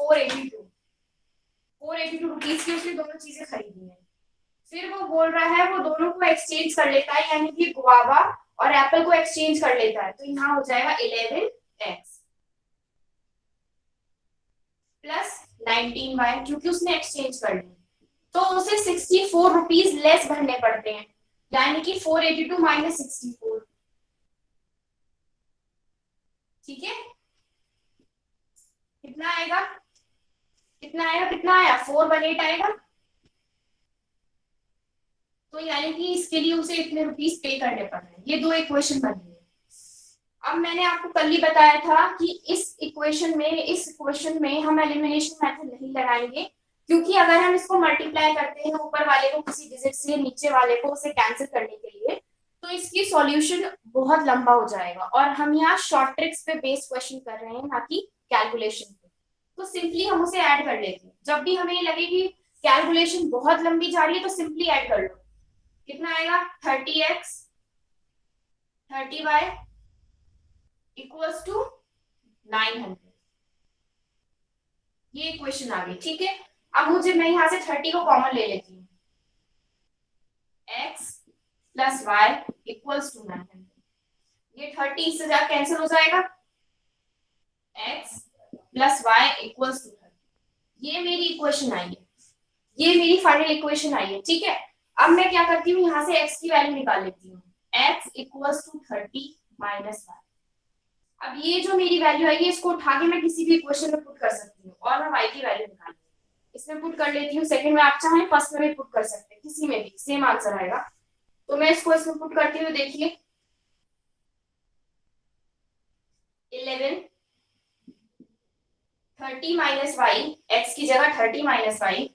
482 rupees की उसने दोनों चीजें खरीदी है। फिर वो बोल रहा है वो दोनों को एक्सचेंज कर लेता है, यानी कि गुआवा और एप्पल को एक्सचेंज कर लेता है, तो यहाँ हो जाएगा 11x प्लस 19y, क्योंकि उसने एक्सचेंज कर ली तो उसे 64 रुपीज लेस भरने पड़ते हैं, यानी कि 482 माइनस 64। ठीक है, कितना आएगा, कितना आया 418 आएगा। तो यानी कि इसके लिए उसे इतने रुपीज पे करने पड़ रहे हैं। ये दो इक्वेशन बन गई। अब मैंने आपको कल ही बताया था कि इस इक्वेशन में हम एलिमिनेशन मेथड नहीं लगाएंगे, क्योंकि अगर हम इसको मल्टीप्लाई करते हैं ऊपर वाले को किसी डिजिट से नीचे वाले को उसे कैंसिल करने के लिए, तो इसकी सॉल्यूशन बहुत लंबा हो जाएगा, और हम यहाँ शॉर्ट ट्रिक्स पे बेस्ड क्वेश्चन कर रहे हैं, ना कि कैलकुलेशन पे। तो सिंपली हम उसे ऐड कर लेते हैं। जब भी हमें लगे कि कैलकुलेशन बहुत लंबी जा रही है तो सिंपली ऐड कर लो। कितना आएगा 30x 30y इक्वल्स टू 900। ये इक्वेशन आ गई। ठीक है, अब मैं यहां से 30 को कॉमन ले लेती हूँ। x plus Y equals to 900। ये 30 इससे जा कैंसिल हो जाएगा। x plus Y equals to 30। ये मेरी इक्वेशन आई है, ये मेरी फाइनल इक्वेशन आई है। ठीक है, अब मैं क्या करती हूँ, यहाँ से x की वैल्यू निकाल लेती हूँ। x equals to 30 minus Y. अब ये जो मेरी वैल्यू आई है इसको उठा के मैं किसी भी इक्वेशन में पुट कर सकती हूँ, और मैं y की वैल्यू निकाल इसमें पुट कर लेती हूँ। सेकंड में आप चाहें फर्स्ट में भी पुट कर सकते हैं, किसी में भी सेम आंसर आएगा। तो मैं इसको इसमें पुट करती हूँ। देखिए 11 30 माइनस वाई, एक्स की जगह 30 minus Y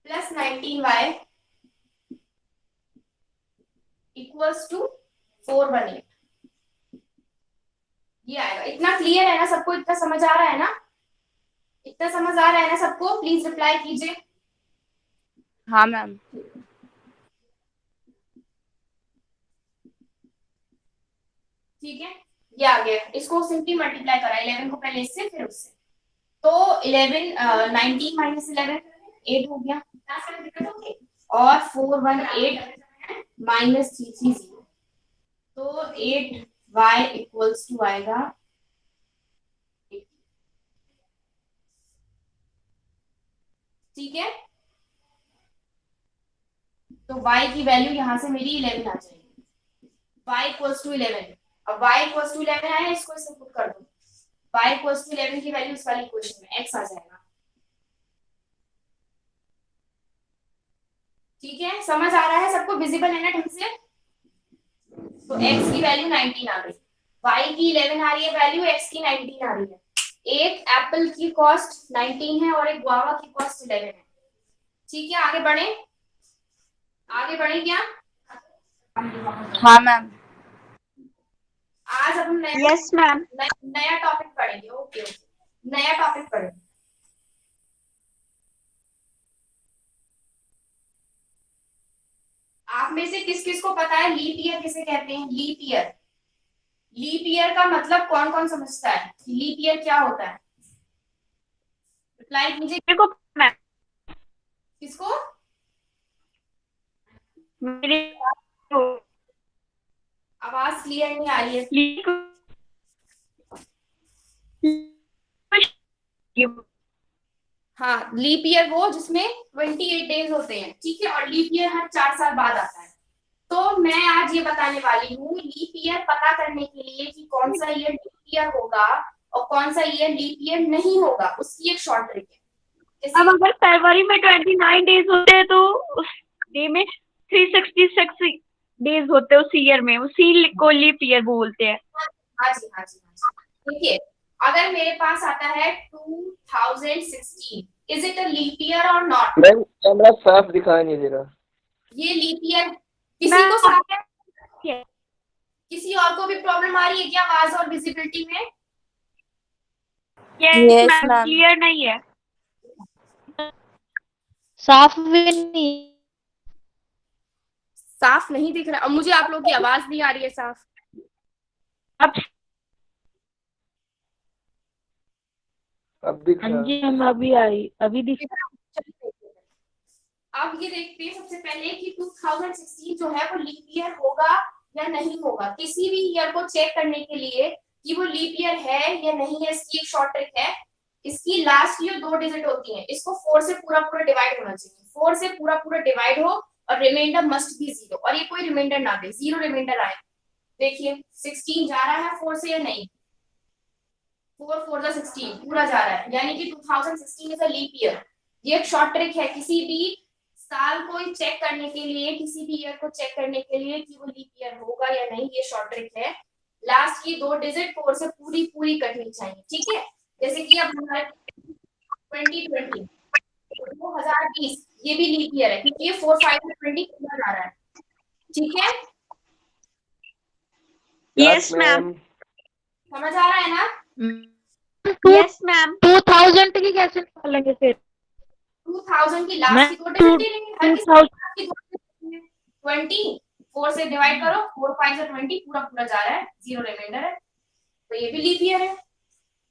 plus 19y equals to 418। ये आएगा। इतना क्लियर है ना सबको, इतना समझ आ रहा है ना, इतना समझ आ रहा है ना सबको? प्लीज रिप्लाई कीजिए। हाँ मैम। ठीक है, ये आ गया। इसको सिंपली मल्टीप्लाई करा 11 को पहले इससे फिर उससे, तो 11 19 माइनस 11 8 हो गया, और 418 माइनस 330, तो 8y इक्वल्स टू आएगा 80। ठीक है, तो y की वैल्यू यहां से मेरी 11 आ जाएगी। y equals to 11। अब y इक्वल्स टू 11 आया, इसको इससे पुट कर दो। y इक्वल्स टू 11 की वैल्यू इस वाली इक्वेशन में x आ जाएगा। ठीक है, समझ आ रहा है सबको? विजिबल है ना ढंग से? तो x की वैल्यू 19 आ गई, y की 11 आ रही है वैल्यू, x की 19 आ रही है। एक एप्पल की कॉस्ट 19 है और एक गुआवा की कॉस्ट 11 है। ठीक है, आगे बढ़े, आगे बढ़े क्या? हाँ मैम। आज अब हम यस मैम। नया टॉपिक पढ़ेंगे। ओके ओके, नया टॉपिक पढ़ेंगे। आप में से किस किस को पता है लीप ईयर किसे कहते हैं? लीप ईयर, लीप ईयर का मतलब कौन कौन समझता है? लीप ईयर क्या होता है? रिप्लाई कीजिए। मेरे को मैम, किसको? मेरे आवाज क्लियर नहीं आ रही है। हाँ, लीप ईयर वो जिसमें 28 डेज होते हैं। ठीक है, और लीप ईयर हर 4 साल बाद आता है। तो मैं आज ये बताने वाली हूँ लीप ईयर पता करने के लिए कि कौन सा ईयर लीप ईयर होगा और कौन सा ईयर लीप ईयर नहीं होगा, उसकी एक शॉर्ट ट्रिक है। अब जैसे अगर फरवरी में 29 डेज होते हैं तो उस डे में 366 डेज होते हैं उस ईयर में, उसी को लीप ईयर बोलते हैं। हाँ जी हाँ जी हाँ जी। देखिए, अगर मेरे पास आता है 2016, is it a leap year और नॉट? मैम कैमरा साफ दिखाई नहीं दे रहा। ये लीप ईयर किसी को मैम साथ है? किसी और को भी प्रॉब्लम आ रही है क्या आवाज और विजिबिलिटी में? Yes yes ma'am, ma'am. Clear नहीं है। साफ भी नहीं। साफ नहीं दिख रहा, और मुझे आप लोगों की आवाज नहीं आ रही है साफ। अब अब दिख हाँ रहा। जी मैम, अभी आई, अभी दिख। अब ये देखते हैं सबसे पहले कि 2016 जो है वो लीप ईयर होगा या नहीं होगा। किसी भी ईयर को चेक करने के लिए कि वो लीप ईयर है या नहीं है, इसकी एक शॉर्ट ट्रिक है। इसकी लास्ट ईयर 2 डिजिट होती है, इसको 4 से पूरा पूरा डिवाइड होना चाहिए। 4 से पूरा पूरा डिवाइड हो और रिमाइंडर मस्ट बी 0, और ये कोई रिमाइंडर ना दे, 0 रिमाइंडर आए। देखिए 16 जा रहा है 4 से या नहीं, 4 4 16 पूरा जा रहा है, यानी कि 2016 इज अ लीप ईयर। ये एक शॉर्ट ट्रिक है किसी भी साल को चेक करने के लिए, किसी भी ईयर को चेक करने के लिए कि वो लीप ईयर होगा या नहीं। ये शॉर्ट ट्रिक है। लास्ट की 2 डिजिट 4 से पूरी पूरी कटनी चाहिए, ठीक है। जैसे कि अब हमारे 2020 2020 ये भी लीप ईयर है क्योंकि ये 4 5 में 20 पूरा जा रहा है, ठीक है। Yes, ma'am. समझ आ रहा है ना? Yes, ma'am. 2000 की कैसे निकालेंगे फिर? 2000 की लास्ट मैं की 2 डिजिट ले लेंगे, हर किसी 2000 की 2 डिजिट 20 4 से डिवाइड करो, 4 5 से 20 पूरा पूरा जा रहा है, 0 रिमाइंडर है, तो ये भी लीप ईयर है।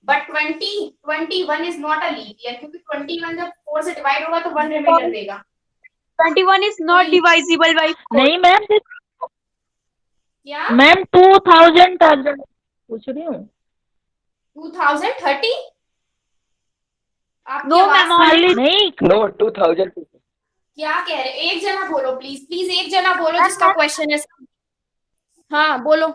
But 21 is not a leap year क्योंकि 21 जब 4 से डिवाइड होगा तो 1 रिमाइंडर देगा। 21 is not divisible by 4. नहीं मैम, क्या मैम 2000 पूछ रही हूँ। 2030? आपकी No, आवाज ma'am, खाली नहीं, नो 2000। क्या कह रहे? एक जना बोलो प्लीज, प्लीज एक जना बोलो जिसका क्वेश्चन है। हाँ बोलो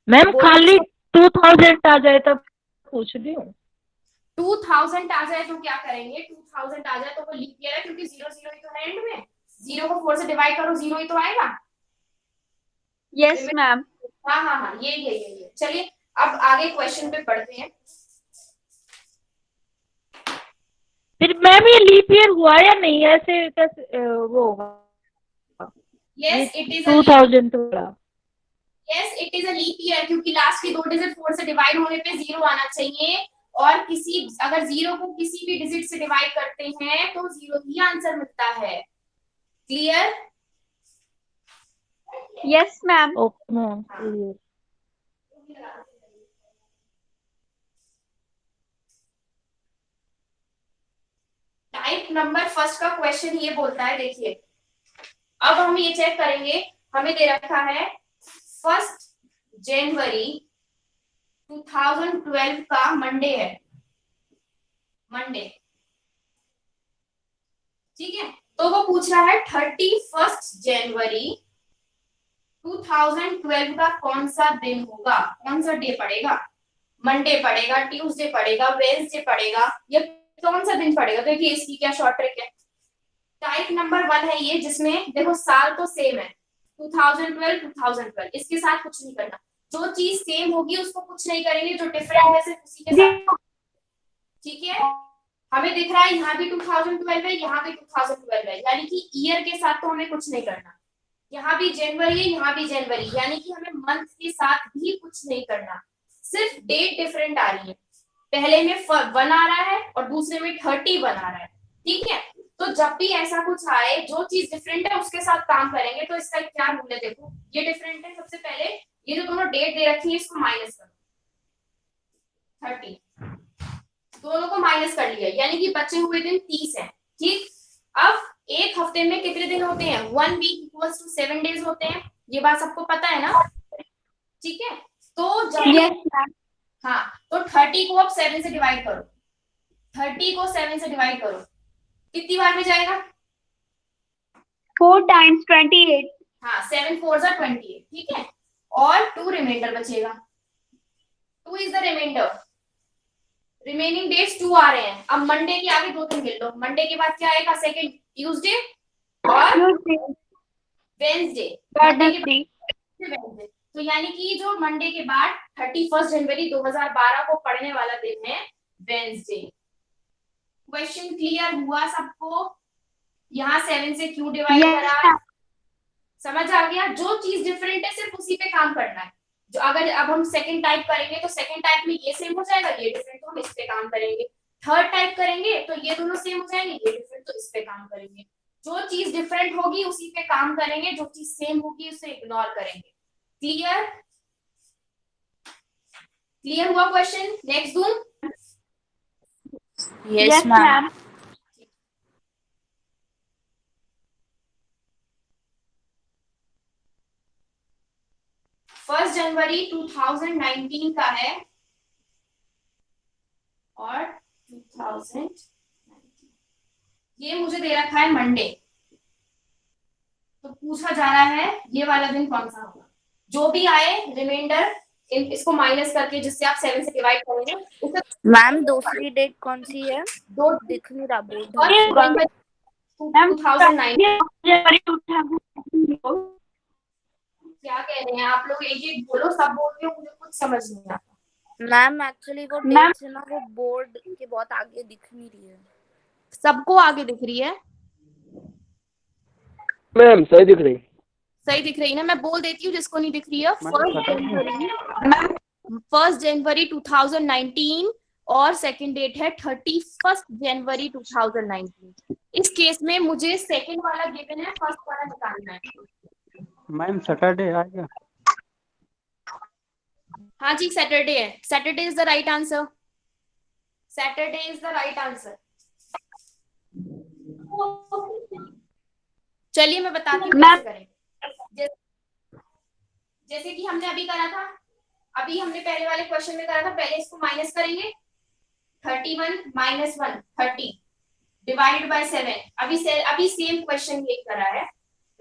मैम बोलो। खाली 2000 आ जाए तब पूछ रही हूँ। 2000 आ जाए तो क्या करेंगे? 2000 आ जाए तो वो लीप ईयर है क्योंकि 0 0 ही तो है एंड में। 0 को 4 से डिवाइड करो, 0 ही तो आएगा। Yes, ma'am. हाँ हाँ हाँ, ये चलिए अब आगे क्वेश्चन पे पढ़ते हैं। फिर मैम ये लीप ईयर हुआ या नहीं, ऐसे कैसे वो होगा? यस इट इज 2000 थोड़ा। Yes it is a leap year क्योंकि लास्ट की 2 डिजिट 4 से डिवाइड होने पे 0 आना चाहिए, और किसी अगर 0 को किसी भी डिजिट से डिवाइड करते हैं तो 0 ही आंसर मिलता है। Clear? Yes, ma'am. Okay ma'am, clear। Type number first का क्वेश्चन ये बोलता है, देखिए अब हम ये चेक करेंगे। हमें दे रखा है 1 जनवरी 2012 का मंडे है, मंडे, ठीक है। तो वो पूछ रहा है 31 जनवरी 2012 का कौन सा दिन होगा, कौन सा डे पड़ेगा? मंडे पड़ेगा, ट्यूसडे पड़ेगा, वेडनेसडे पड़ेगा, या कौन सा दिन पड़ेगा? देखिए इसकी क्या शॉर्ट ट्रिक है। टाइप नंबर 1 है ये, जिसमें देखो साल तो सेम है 2012, इसके साथ कुछ नहीं करना। जो चीज सेम होगी उसको कुछ नहीं करेंगे, जो डिफरेंट है सिर्फ उसी के साथ, ठीक है। हमें दिख रहा है यहाँ भी 2012 है, यहाँ भी 2012 है, यानी कि ईयर के साथ तो हमें कुछ नहीं करना। यहाँ भी जनवरी है, यहाँ भी जनवरी, यानी कि हमें मंथ के साथ भी कुछ नहीं करना, सिर्फ डेट डिफरेंट आ रही है। पहले में 1 आ रहा है और दूसरे में 31 आ रहा है, ठीक है। तो जब भी ऐसा कुछ आए जो चीज डिफरेंट है उसके साथ काम करेंगे। तो इसका क्या रूल है? देखो ये डिफरेंट है, सबसे पहले ये जो दोनों डेट दे रखी है इसको माइनस करो, 30 दोनों को माइनस कर लिया, यानी कि बचे हुए दिन 30 है, ठीक। अब एक हफ्ते में कितने दिन होते हैं? 1 वीक इक्वल्स टू 7 डेज होते हैं, ये बात सबको पता है ना, ठीक है। तो जब Yes, ma'am. हाँ, तो 30 को अब 7 से डिवाइड करो, 30 को 7 से डिवाइड करो, कितनी बार में जाएगा? 4 times 28. हाँ 7 4 जा 28, ठीक है। और 2 रिमाइंडर बचेगा, 2 is the reminder. Remaining days 2 आ रहे हैं। अब मंडे के आगे 2 दिन गिन लो, मंडे के बाद क्या आएगा? सेकंड ट्यूसडे और वेडनेसडे, तो यानी कि जो मंडे के बाद 31 जनवरी 2012 को पड़ने वाला दिन है वेडनेसडे। क्वेश्चन क्लियर हुआ सबको? यहाँ 7 से क्यों डिवाइड करा? समझ आ गया? जो चीज डिफरेंट है सिर्फ उसी पे काम करना है। जो अगर अब हम सेकंड टाइप करेंगे तो सेकंड टाइप में ये सेम हो जाएगा, ये डिफरेंट, तो हम इस पे काम करेंगे। थर्ड टाइप करेंगे तो ये दोनों सेम हो जाएंगे, ये डिफरेंट, तो इस पे काम करेंगे। जो चीज डिफरेंट होगी उसी पे काम करेंगे, जो चीज सेम होगी उसे इग्नोर करेंगे। क्लियर? क्लियर हुआ क्वेश्चन? नेक्स्ट दूं? Yes, ma'am. फर्स्ट जनवरी 2019 का है और 2019 ये मुझे दे रखा है मंडे, तो पूछा जा रहा है ये वाला दिन कौन सा होगा। जो भी आए रिमाइंडर इसको माइनस करके जिससे आप 7 से डिवाइड करेंगे उसे मैम दूसरी डेट कौन सी है? दो दिख नहीं रहा बोर्ड फर्स्ट ढंग जनवरी मैम 2009। जनवरी 2019 क्या कह रहे हैं आप लोग? एक एक बोलो, सब बोल रहे हो, मुझे कुछ समझ नहीं आता। से। मैम एक्चुअली वो मैम डेट्स है ना, वो बोर्ड के बहुत आगे दिख नहीं रही है। सबको आगे दिख रही है? मैम सही दिख रही। सही दिख रही है ना? मैं बोल देती हूँ जिसको नहीं दिख रही है। फर्स्ट जनवरी 2019 और सेकंड डेट है 31 जनवरी 2019। इस केस में मुझे सेकंड वाला गिवन है, फर्स्ट वाला निकालना है। मैम सैटरडे आएगा। हाँ जी सैटरडे है। Saturday is the right answer. Saturday is the right answer. चलिए मैं बताती हूँ कैसे करें। जैसे कि हमने अभी करा था, अभी हमने पहले वाले क्वेश्चन में करा था, पहले इसको माइनस करेंगे। 31 माइनस 1 30 डिवाइडेड बाय 7। अभी सेम क्वेश्चन ये करा है।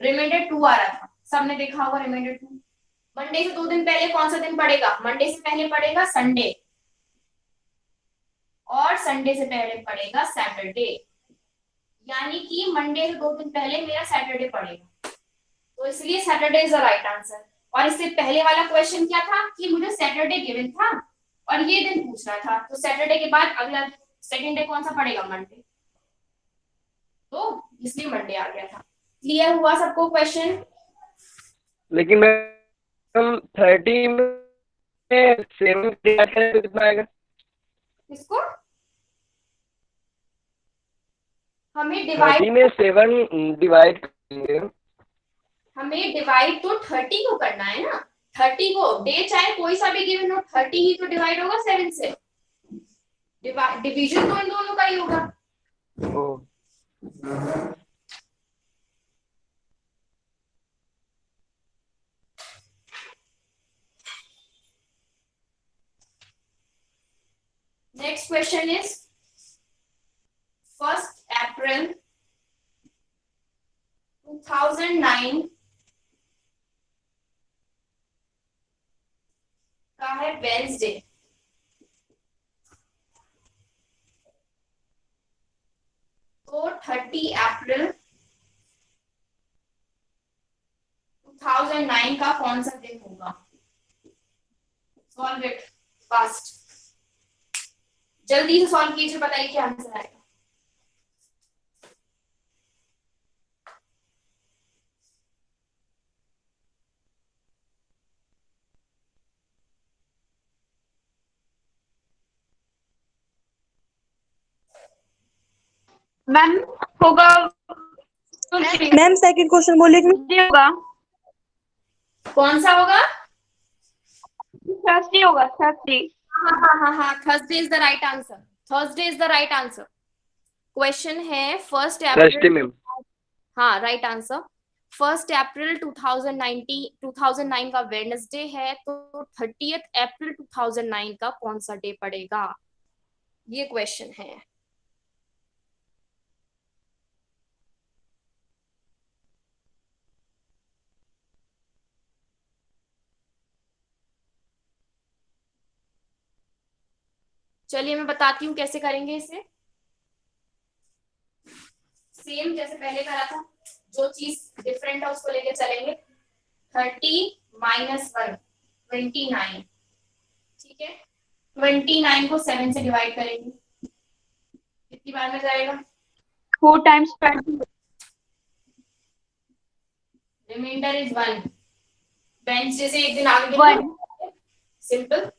रिमाइंडर 2 आ रहा था, सबने देखा होगा रिमाइंडर 2। मंडे से 2 दिन पहले कौन सा दिन पड़ेगा? मंडे से पहले पड़ेगा संडे और संडे से पहले पड़ेगा सैटरडे, यानी कि मंडे से 2 दिन पहले मेरा सैटरडे पड़ेगा, तो इसलिए Saturday is the right answer. और इससे पहले वाला क्वेश्चन क्या था कि मुझे सैटरडे गिवन था और ये दिन पूछना था, तो सैटरडे के बाद अगला सेकंड डे कौन सा पड़ेगा? मंडे, तो इसलिए मंडे आ गया था। क्लियर हुआ सबको क्वेश्चन? लेकिन मैम 30 में 7 डिवाइड करें तो कितना आएगा? किसको? हमें डिवाइड 30 में 7 डिवाइड करेंगे। हमें डिवाइड तो 30 को करना है ना। 30 को, डे चाहे कोई सा भी गिवन हो, 30 ही तो डिवाइड होगा 7 से। डिवीजन तो इन दोनों का ही होगा। ओ नेक्स्ट क्वेश्चन इज 1 अप्रैल 2009 का है वेंसडे, तो 30 अप्रैल 2009 का कौन सा दिन होगा? सॉल्व इट फास्ट, जल्दी से सॉल्व कीजिए, बताइए क्या आंसर आएगा। मैम होगा मैम सेकंड क्वेश्चन बोलिए। Tuesday होगा, कौन सा होगा? थर्सडे होगा, थर्सडे। हाँ Thursday is the right answer. Thursday is the right answer. Question है 1 थर्सडे अप्रैल। मैम। हाँ राइट आंसर। 1 अप्रैल 2009 का वेडनेसडे है, तो 30 अप्रैल 2009 का कौन सा डे पड़ेगा? ये क्वेश्चन है। चलिए मैं बताती हूँ कैसे करेंगे इसे। सेम जैसे पहले करा था, जो चीज डिफरेंट है उसको लेके चलेंगे। 30 माइनस 1 29, ठीक है। 29 को 7 से डिवाइड करेंगे, कितनी बार में जाएगा? 4 times 20। Reminder is 1। वेडनेसडे से एक दिन आगे 1। सिंपल,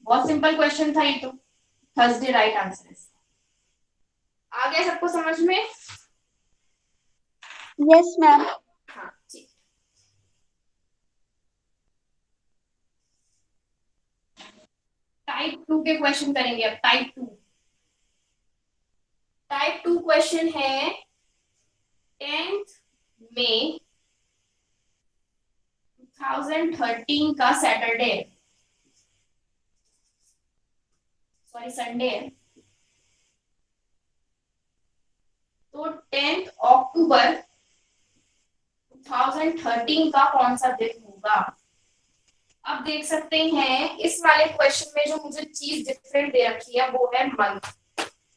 बहुत सिंपल क्वेश्चन था ये तो। थर्सडे राइट आंसर है। आ गया सबको समझ में? Yes ma'am. हाँ ठीक। टाइप 2 के क्वेश्चन करेंगे अब। टाइप 2 क्वेश्चन है 10th मई 2013 का सैटरडे, सॉरी संडे है, तो 10th अक्टूबर 2013 का कौन सा दिन होगा। अब देख सकते हैं इस वाले क्वेश्चन में जो मुझे चीज डिफरेंट दे रखी है वो है मंथ,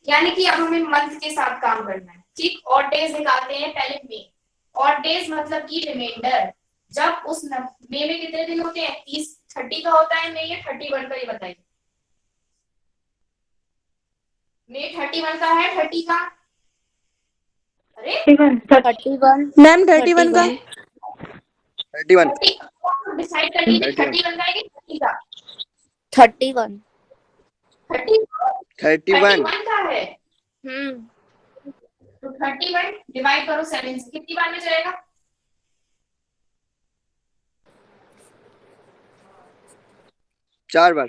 यानी कि अब हमें मंथ के साथ काम करना है। ठीक, और डेज निकालते हैं पहले मई। और डेज मतलब कि रिमाइंडर, जब उस मई में कितने दिन होते हैं, 30 का होता है मई या 31 का, ये बताइए। मई 31 का है, 30 का, अरे 31 मैम 31 का। 31 डिसाइड कर लीजिए 31 का है कि 30 का। 31 31 का है, तो 31 डिवाइड करो 7 से, कितनी बार में चलेगा। 4 बार।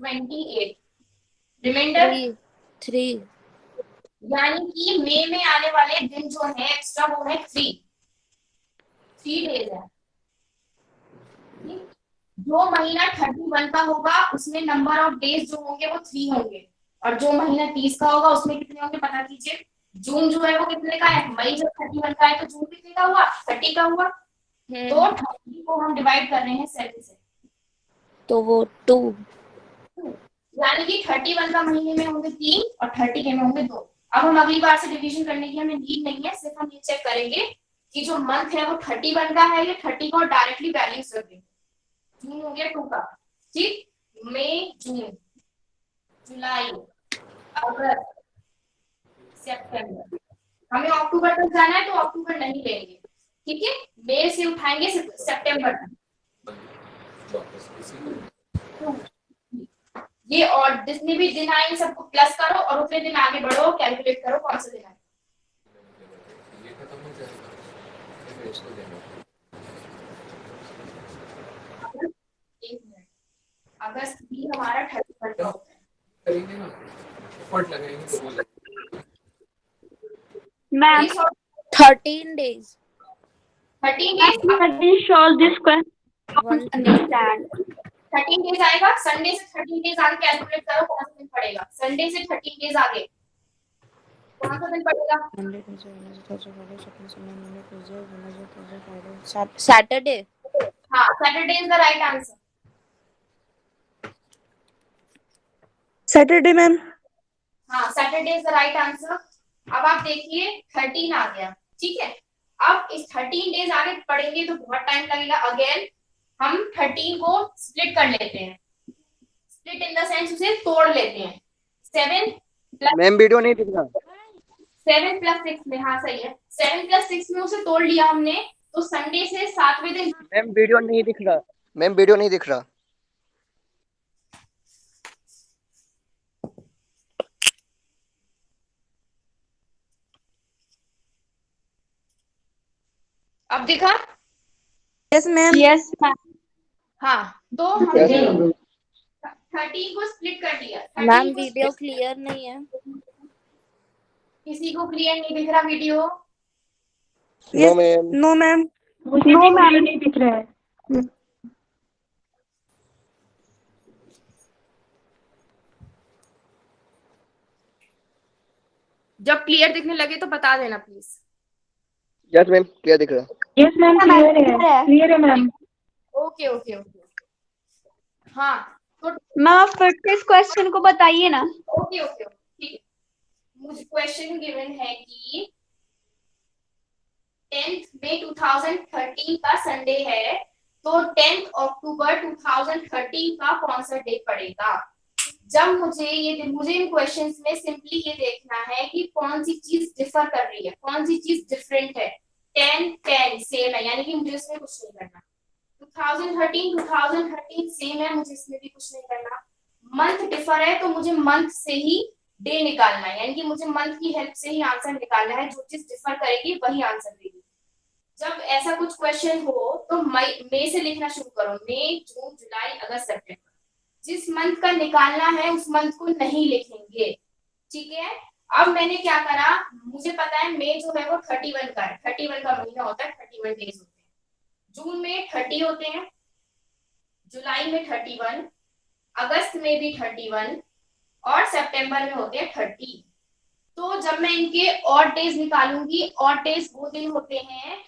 28 रिमाइंडर, 3 यानी कि मई में आने वाले दिन जो है एक्स्ट्रा वो है 3 डेज है। जो महीना 31 का होगा उसमें नंबर ऑफ डेज जो होंगे वो 3 होंगे, और जो महीना 30 का होगा उसमें कितने होंगे पता कीजिए। जून जो है वो कितने का है, मई जब 31 का है तो जून कितने का हुआ, 30 का हुआ। तो 30 को हम डिवाइड कर रहे हैं 7 से, तो वो 2, यानी कि 31 का महीने में होंगे 3 और 30 के में होंगे 2। अब हम अगली बार से डिवीजन करने की हमें नीड नहीं है, सिर्फ हम ये चेक करेंगे कि जो मंथ है वो 31 का है या 30 का, और डायरेक्टली वैल्यूज रख देंगे। जून हो गया 2 का, ठीक, मई, जून, जुलाई, अगस्त, सितंबर, हमें अक्टूबर तक जाना है तो अक्टूबर नहीं लेंगे, ठीक है, मई से उठाएंगे सितंबर तक। ये और जितने भी दिन आए सबको प्लस करो और उतने दिन आगे बढ़ो, कैलकुलेट करो कौन सा दिन आए। अगस्त भी हमारा 31 का होता है। Ma'am 13 days 13 days, solve this question. 13 days आएगा, संडे से 13 डेज आगे कैलकुलेट करो कौन सा दिन पड़ेगा। संडे से 13 डेज आगे कौन सा दिन पड़ेगा। सैटरडे। हाँ, Saturday is the right answer. Saturday ma'am. हाँ, Saturday is the right answer. अब आप देखिए 13 आ गया, ठीक है। अब इस 13 डेज आगे पढ़ेंगे तो बहुत टाइम लगेगा। अगेन हम 13 को स्प्लिट कर लेते हैं, स्प्लिट इन द सेंस उसे तोड़ लेते हैं। 7 मैम वीडियो नहीं दिख रहा। 7 + 6 में, हाँ सही है, 7 + 6 में उसे तोड़ लिया हमने, तो संडे से 7वें दिन। मैम वीडियो नहीं दिख रहा। मैम वीडियो नहीं दिख रहा। अब दिखा। Yes ma'am. Yes, ma'am. हाँ, तो हमने 13 को स्प्लिट कर लिया। 13 मैम को वीडियो split- क्लियर नहीं है। किसी को क्लियर नहीं दिख रहा video. No ma'am. No ma'am. मुझे भी clear नहीं दिख रहा है। जब क्लियर दिखने लगे तो बता देना प्लीज। यस मैम क्लियर दिख रहा। Yes, ma'am. Clear है मैम। ओके ओके ओके, हाँ तो मैम आप फिर से इस क्वेश्चन को बताइए ना। ओके ओके ठीक है। मुझे क्वेश्चन गिवन है कि 10th मई 2013 का संडे है, तो 10th अक्टूबर 2013 का कौन सा डे पड़ेगा। जब मुझे इन क्वेश्चंस में सिंपली ये देखना है कि कौन सी चीज डिफर कर रही है, कौन सी चीज डिफरेंट है। 10 सेम है, यानी कि मुझे इसमें कुछ नहीं करना। 2013 सेम है, मुझे इसमें भी कुछ नहीं करना। मंथ डिफर है तो मुझे मंथ से ही डे निकालना है, यानी कि मुझे मंथ की हेल्प से ही आंसर निकालना है। जो चीज डिफर करेगी वही आंसर देगी। जब ऐसा कुछ क्वेश्चन हो तो मई से लिखना शुरू करो, मई, जून, जुलाई, अगस्त, सितंबर। जिस मंथ का निकालना है उस मंथ को नहीं लिखेंगे, ठीक है। अब मैंने क्या करा, मुझे पता है मई जो है वो 31 का है, 31 का महीना होता है, 31 डेज होते हैं। जून में 30 होते हैं, जुलाई में 31, अगस्त में भी 31 और सितंबर में होते हैं 30। तो जब मैं इनके ऑड डेज निकालूंगी, ऑड डेज वो दिन होते हैं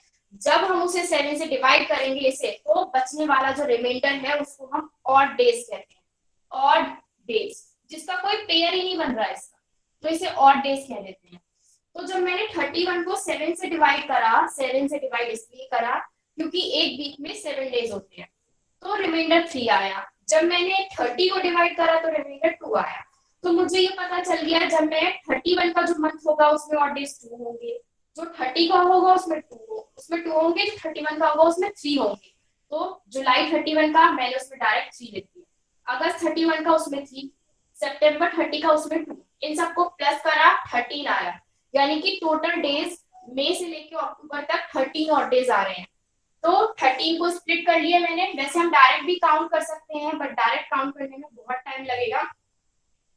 जब हम उसे 7 से डिवाइड करेंगे इसे, तो बचने वाला जो रिमाइंडर है उसको हम ऑड डेज कहते हैं, ऑड डेज, जिसका कोई पेयर ही नहीं बन रहा है इसका, तो इसे ऑड डेज कह देते हैं। तो जब मैंने 31 को 7 से डिवाइड करा, 7 से डिवाइड इसलिए करा क्योंकि एक वीक में 7 डेज होते हैं, तो रिमाइंडर 3 आया। जब मैंने 30 को डिवाइड करा तो रिमाइंडर 2 आया। तो मुझे ये पता चल गया जब मैं 31 का जो मंथ होगा उसमें ऑड डेज 2 होंगे, जो 30 का होगा उसमें 2 होंगे, जो 31 का होगा उसमें 3 होंगे। तो जुलाई 31 का मैंने उसमें डायरेक्ट 3 लिख दिया, अगस्त 31 का उसमें 3, सितंबर 30 का उसमें 2, इन सबको प्लस करा 13 आया, यानी कि टोटल डेज मई से लेके अक्टूबर तक 13 ऑड डेज आ रहे हैं। तो 13 को स्प्लिट कर लिया मैंने। वैसे हम डायरेक्ट भी काउंट कर सकते हैं, बट डायरेक्ट काउंट करने में बहुत टाइम लगेगा,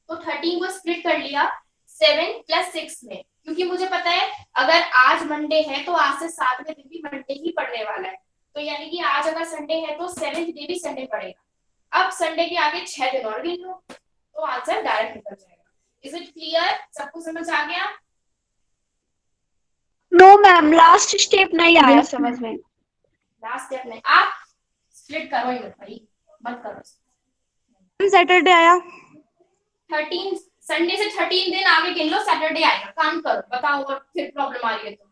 तो 13 को स्प्लिट कर लिया 7 + 6 में, क्योंकि मुझे पता है अगर आज मंडे है तो आज से 7वें दिन भी मंडे ही पड़ने वाला है, तो यानी कि आज अगर संडे है तो 7th डे भी संडे पड़ेगा। अब संडे के आगे 6 दिन और गिन लो, तो आंसर डायरेक्ट निकल जाएगा। Is it clear? सबको समझ आ गया? नो मैम, लास्ट स्टेप नहीं आया समझ में। लास्ट स्टेप में आप स्प्लिट करो ही मत भाई, मत करो। सैटरडे आया। 13 संडे से 13 दिन आगे गिन लो, सैटरडे आएगा, काउंट करो, बताओ और फिर प्रॉब्लम आ रही है तो।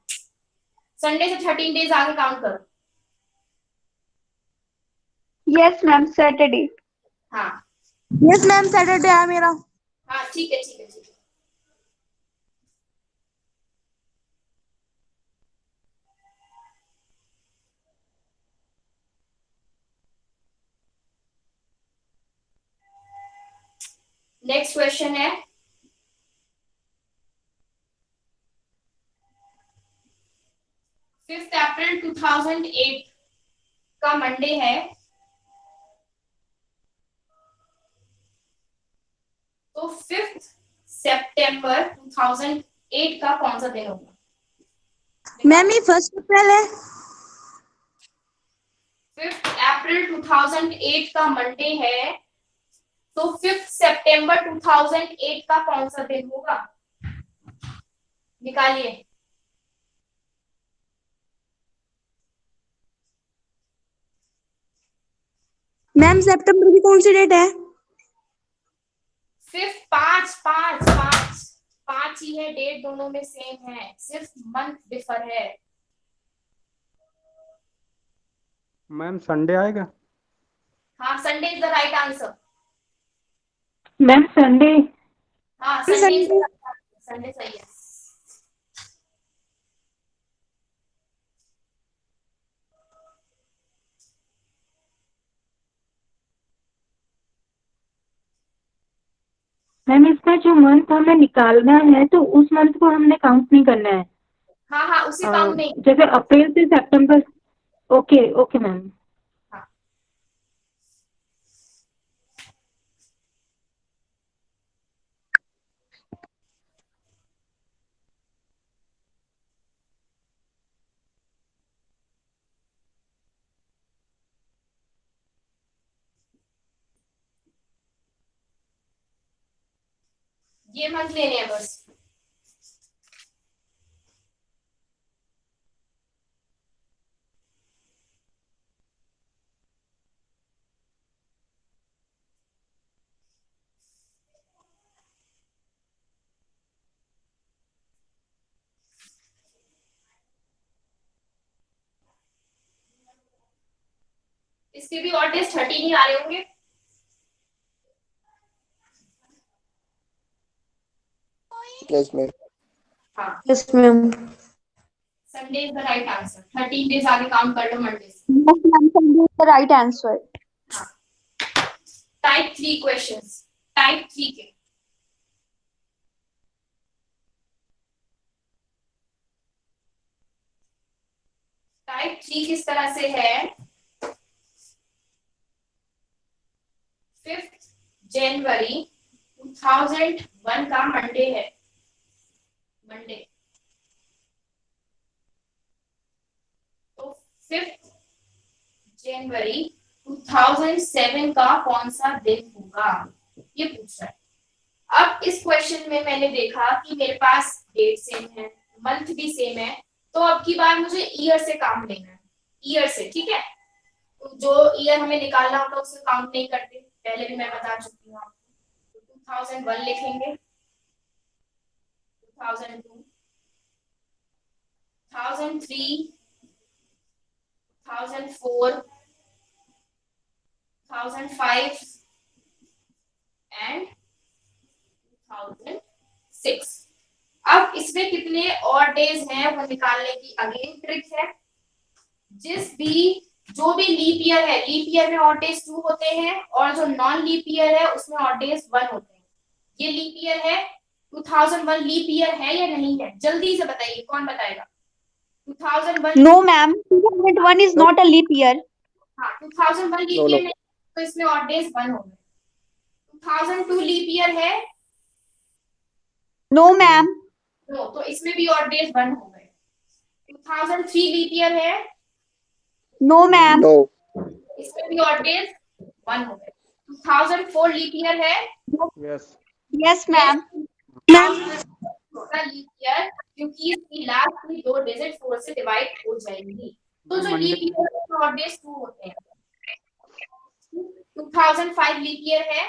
संडे से 13 डेज आगे काउंट करो। Yes ma'am, Saturday. हाँ यस मैम, सैटरडे आया मेरा। हाँ, ठीक है ठीक है ठीक है। नेक्स्ट क्वेश्चन है, फिफ्थ अप्रैल 2008 का मंडे है, तो 5 सितंबर 2008 का कौन सा दिन होगा? मैम ये 1 अप्रैल है। 5 अप्रैल 2008 का मंडे है, तो 5 सितंबर 2008 का कौन सा दिन होगा? निकालिए। मैम सितंबर की कौन सी डेट है? 5 5 5 5 5 ही है, डेट दोनों में सेम है, सिर्फ मंथ डिफर है। मैम संडे आएगा? हाँ, Sunday is the right answer. Ma'am Sunday. हाँ, संडे संडे सही है। मैम इसका जो मंथ हमें निकालना है तो उस मंथ को हमने काउंट नहीं करना है। हाँ हाँ, उसी काउंट नहीं। जैसे अप्रैल से सितंबर। Okay okay ma'am. हाँ। ये मंथ लेने हैं बस। इसके भी और डेज 13 ही आ रहे होंगे। Yes ma'am. हाँ, yes ma'am. Sunday is the right answer. 13 days आगे काउंट कर लो मंडे से। Yes ma'am, Sunday is the right answer. Type 3 questions, type 3 के। टाइप 3 किस तरह से है? 5 जनवरी 2001 का मंडे है, मंडे। तो 5 जनवरी 2007 का कौन सा दिन होगा, ये पूछ रहा है। अब इस क्वेश्चन में मैंने देखा कि मेरे पास डेट सेम है, मंथ भी सेम है, तो अब की बार मुझे ईयर से काम लेना है, ईयर से, ठीक है। तो जो ईयर हमें निकालना होता है उसे काउंट नहीं करते, पहले भी मैं बता चुकी हूँ आपको। तो 2001 लिखेंगे, 2002, 2003, 2004, 2005 एंड 2006। अब इसमें कितने और डेज हैं वो निकालने की अगेन ट्रिक है। जो भी लीप ईयर है, लीप ईयर में और डेज 2 होते हैं, और जो नॉन लीप ईयर है उसमें और डेज 1 होते हैं। ये लीप ईयर है, 2001 लीप ईयर है या नहीं है, जल्दी से बताइए, कौन बताएगा? 2001 No, ma'am. 2001 is not a leap year. हाँ, 2001 लीप No, ईयर no. नहीं, तो इसमें और डेज 1 हो गए। 2002 लीप ईयर है, No, ma'am. नो, तो इसमें भी और डेज 1 हो गए। 2003 लीप ईयर है, No, ma'am. No. इसमें भी और डेज 1 हो गए। 2004 लीप ईयर है, यस। Yes, ma'am. छोटा लीप ईयर, क्योंकि इसकी लास्ट की 2 डिजिट 4 से डिवाइड हो जाएंगी। तो जो लीप ईयर है और डेज 2 होते हैं। 2005 लीप ईयर है,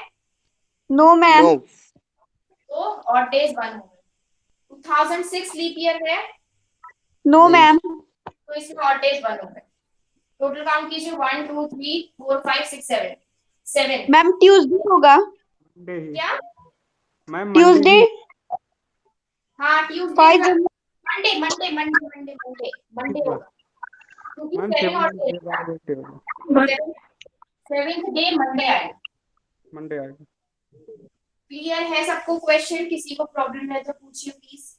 No, ma'am. No. तो और डेज 1 हो गए। 2006 लीप ईयर है, No, नहीं। ma'am. तो इसमें और डेज 1 हो गए। टोटल काउंट कीजिए, 1 2 3 4 5 6 7 7। मैम ट्यूसडे होगा। मंडे ही। क्या? मैम ट्यूसडे हाँ, Tuesday, 5 Monday Monday Monday Monday Monday Monday होगा, क्योंकि मैम 7 और 7 7th डे मंडे आएगा। मंडे आएगा। क्लियर है सबको क्वेश्चन? किसी को प्रॉब्लम है तो पूछिए प्लीज।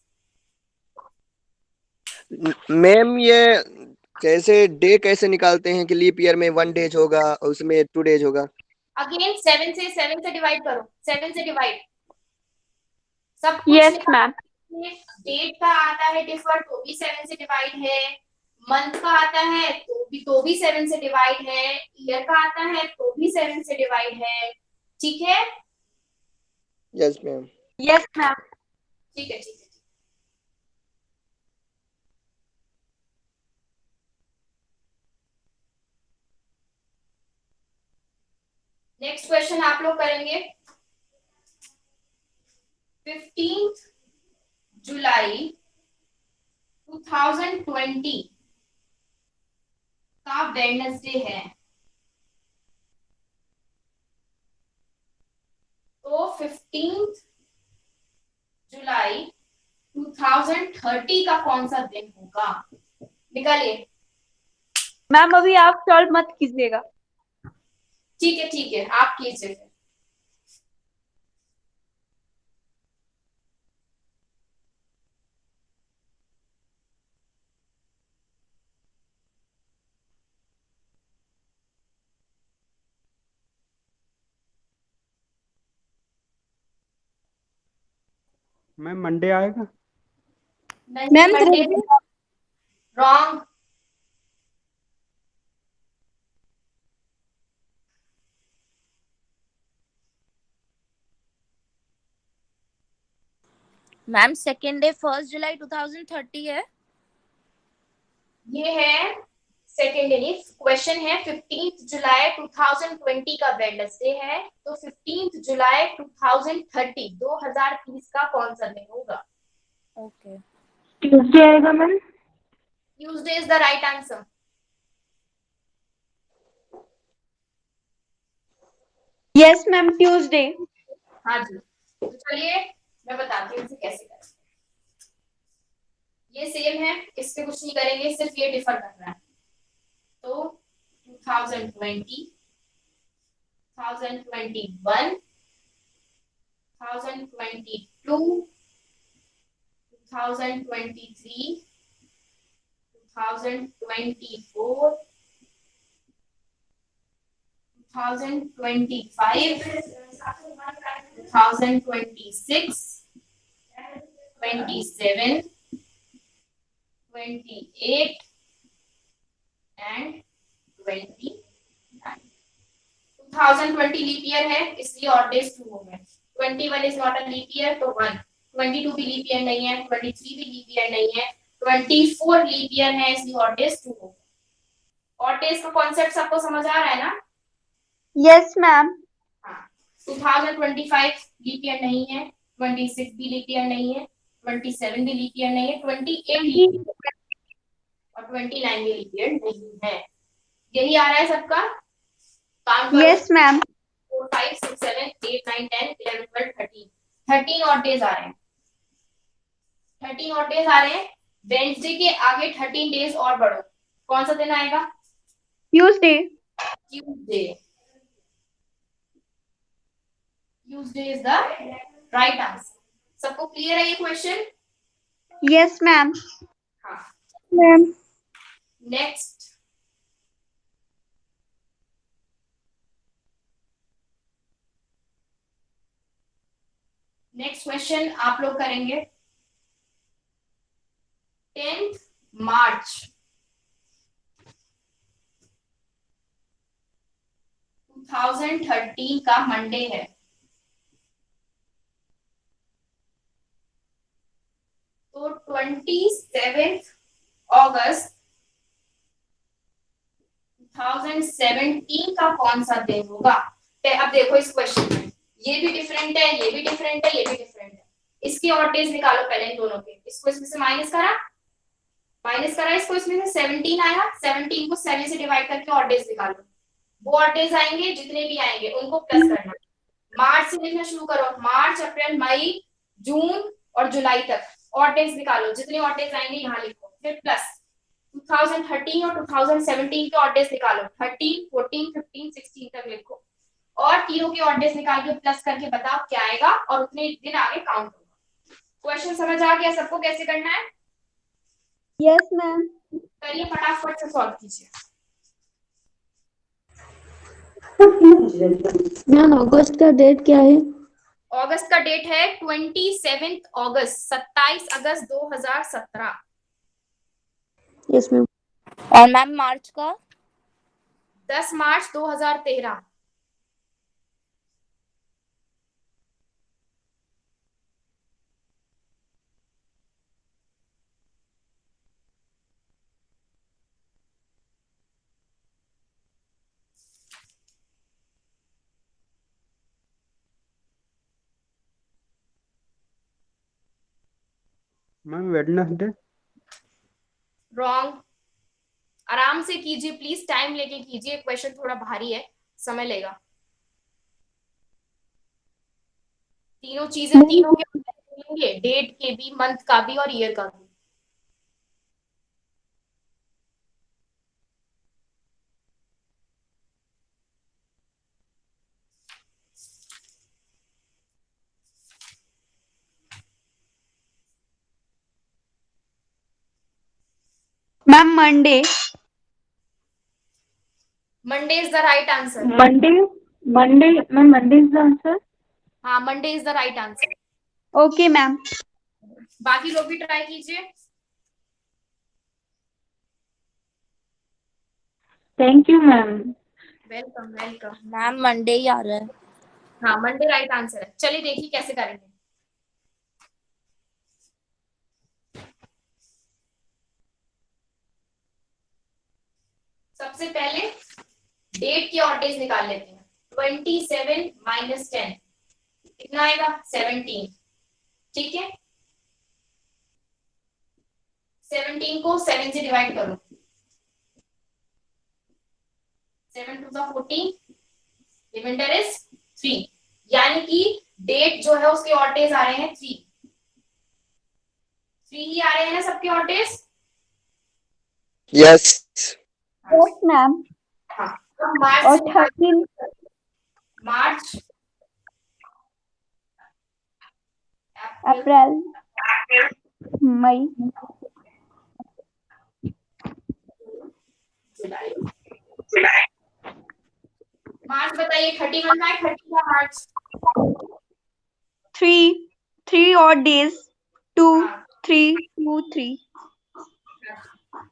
मैम ये कैसे डे कैसे निकालते हैं कि लीप ईयर में 1 डेज होगा और उसमें 2 डेज होगा? अगेन 7 से डिवाइड करो, 7 से डिवाइड, सब कुछ Yes, निकाल। ma'am. डेट का आता है डिफर, तो भी 7 से डिवाइड है। मंथ का आता है तो भी 7 से डिवाइड है। ईयर का आता है तो भी 7 से डिवाइड है। ठीक है, यस मैम। Yes, ma'am. ठीक है, ठीक है। नेक्स्ट क्वेश्चन आप लोग करेंगे। 15 जुलाई 2020 का वेडनेसडे है, तो 15 जुलाई 2030 का कौन सा दिन होगा, निकालिए। मैम अभी आप सॉल्व मत कीजिएगा। ठीक है, आप कीजिए। मैम मंडे आएगा। Ma'am Monday wrong. Ma'am second day 1 जुलाई 2030 है। ये है सेकेंड डे, क्वेश्चन है 15 जुलाई 2020 का वेडनेसडे है, तो 15 जुलाई 2030 का कौन सा दिन होगा? ओके, ट्यूसडे आएगा ma'am. Tuesday is the right answer. Yes ma'am Tuesday. हाँ जी, तो चलिए मैं बताती हूँ इसे कैसे करें। ये सेम है, इससे कुछ नहीं करेंगे, सिर्फ ये डिफर कर रहा है। तो 2020, 2021, 2022, 2023, 2024, 2025 2026, 27, 28 and 29. 2020 लीप ईयर है इसलिए ऑड डेज 2 हो गए. 21 is not a leap year तो 1. 22 भी लीप ईयर नहीं है. 23 भी लीप ईयर नहीं है. 24 लीप ईयर है इसलिए ऑड डेज 2 हो गए. ऑड डेज का कॉन्सेप्ट सबको समझ आ रहा है ना? Yes ma'am. हाँ. 2025 लीप ईयर नहीं है. 26 भी लीप ईयर नहीं है. 27 भी लीप ईयर नहीं है. 28 लीप ईयर और 29 भी लीप ईयर नहीं है. यही आ रहा है सबका? काम करो. Yes ma'am. 4, 5, 6, 7, 8, 9, 10, 11, 12, 13. 13 ऑड डेज आ रहे हैं. 13 ऑड डेज आ रहे हैं. वेडनेसडे के आगे 13 डेज और बढ़ो. कौन सा दिन आएगा? Tuesday. Tuesday. Tuesday is the right answer. सबको क्लियर है ये क्वेश्चन? Yes ma'am. हाँ. मैम. नेक्स्ट. नेक्स्ट क्वेश्चन आप लोग करेंगे. 10th मार्च 2013 का मंडे है. तो 27 अगस्त 2017 का कौन सा दिन होगा? अब देखो इस क्वेश्चन में ये भी डिफरेंट है, ये भी डिफरेंट है, ये भी डिफरेंट है. इसके ऑड डेज निकालो पहले इन दोनों के. इसको इसमें से माइनस करा इसको इसमें से 17 आया. 17 को 7 से डिवाइड करके ऑड डेज निकालो. वो ऑड डेज आएंगे जितने भी आएंगे उनको प्लस करना. मार्च से लिखना शुरू करो. मार्च, अप्रैल, मई, जून और जुलाई तक ऑड डेज निकालो. जितने ऑड डेज आएंगे यहाँ लिखो. फिर प्लस 2013 और 2017 के ऑड डेज निकालो. 13, 14, 15, 16 तक लिखो और तीनों के ऑड डेज निकाल के प्लस करके बताओ क्या आएगा और उतने दिन आगे काउंट होगा. क्वेश्चन समझ आ गया सबको कैसे करना है? Yes ma'am. करिए फटाफट से सॉल्व कीजिए. मैम अगस्त का डेट क्या है? अगस्त का डेट है 27 अगस्त, 27 अगस्त 2017. Yes ma'am. और मैम मार्च का? 10 मार्च 2013. Ma'am Wednesday. रॉन्ग. आराम से कीजिए प्लीज, टाइम लेके कीजिए. क्वेश्चन थोड़ा भारी है, समय लेगा. तीनों चीजें तीनों के होंगे, डेट के भी, मंथ का भी और ईयर का भी. Ma'am Monday. Monday is the right answer. Monday ma'am. Monday is the answer. हाँ, Monday is the right answer. Okay ma'am. बाकी लोग भी ट्राई कीजिए. Thank you ma'am. Welcome welcome. Ma'am Monday ही आ रहा है. हाँ, मंडे राइट आंसर है. चलिए देखिए कैसे करेंगे. सबसे पहले डेट के ऑड डेज निकाल लेते हैं. 27 माइनस 10 कितना आएगा? 17. ठीक है. 17 को 7 से डिवाइड करो. 7 टू 14, रिमाइंडर इज 3. यानी कि डेट जो है उसके ऑड डेज आ रहे हैं 3. 3 ही आ रहे हैं ना सबके odd days? Yes. Yes ma'am. हाँ. तो मार्च और से 13. मार्च, अप्रैल, मई, जुलाई. मार्च बताइए. 31 का है. 30 का मार्च. three odd days. 2, हाँ 3, 2, 3